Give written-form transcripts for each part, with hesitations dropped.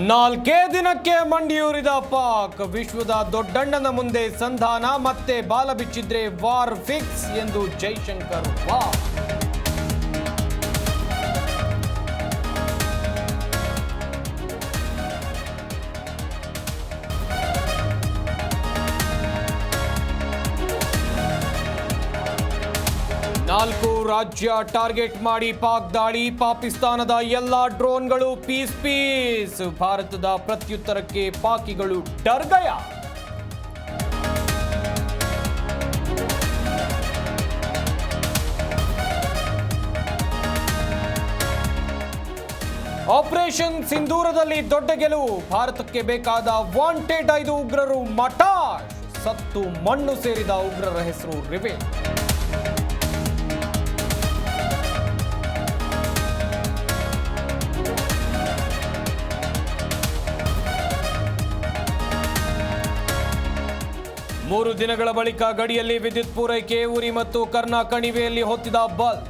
ನಾಲ್ಕೇ ದಿನಕ್ಕೆ ಮಂಡಿಯೂರಿದ ಪಾಕ್. ವಿಶ್ವದ ದೊಡ್ಡಣ್ಣನ ಮುಂದೆ ಸಂಧಾನ, ಮತ್ತೆ ಬಾಲ ಬಿಚ್ಚಿದ್ರೆ ವಾರ್ ಫಿಕ್ಸ್ ಎಂದು ಜೈಶಂಕರ್ ವಾರ್. ನಾಲ್ಕು ರಾಜ್ಯ ಟಾರ್ಗೆಟ್ ಮಾಡಿ ಪಾಕ್ ದಾಳಿ. ಪಾಕಿಸ್ತಾನದ ಎಲ್ಲಾ ಡ್ರೋನ್ಗಳು ಪೀಸ್. ಭಾರತದ ಪ್ರತ್ಯುತ್ತರಕ್ಕೆ ಪಾಕಿಗಳು ಡರ್ಗಯ. ಆಪರೇಷನ್ ಸಿಂಧೂರದಲ್ಲಿ ದೊಡ್ಡ ಗೆಲುವು. ಭಾರತಕ್ಕೆ ಬೇಕಾದ ವಾಂಟೆಡ್ 5 ಉಗ್ರರು ಮಟಾಶ್. ಸತ್ತು ಮಣ್ಣು ಸೇರಿದ ಉಗ್ರರ ಹೆಸರು ರಿವೀಲ್. ಮೂರು ದಿನಗಳ ಬಳಿಕ ಗಡಿಯಲ್ಲಿ ವಿದ್ಯುತ್ ಪೂರೈಕೆ. ಉರಿ ಮತ್ತು ಕರ್ನಾ ಕಣಿವೆಯಲ್ಲಿ ಹೊತ್ತಿದ ಬಲ್ಬ್.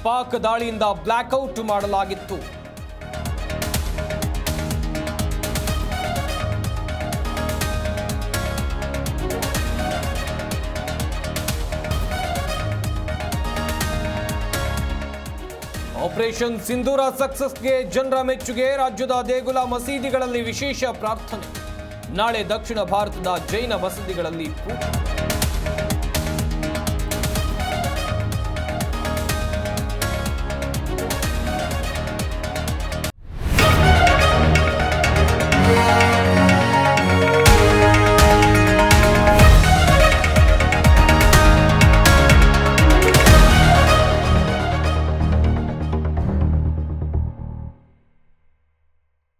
ಪಾಕ್ ದಾಳಿಯಿಂದ ಬ್ಲಾಕ್ಔಟ್ ಮಾಡಲಾಗಿತ್ತು. ಆಪರೇಷನ್ ಸಿಂಧೂರ ಸಕ್ಸಸ್ಗೆ ಜನರ ಮೆಚ್ಚುಗೆ. ರಾಜ್ಯದ ದೇಗುಲ ಮಸೀದಿಗಳಲ್ಲಿ ವಿಶೇಷ ಪ್ರಾರ್ಥನೆ. ನಾಳೆ ದಕ್ಷಿಣ ಭಾರತದ ಜೈನ ಮಸೀದಿಗಳಲ್ಲಿ ಪೂಜೆ.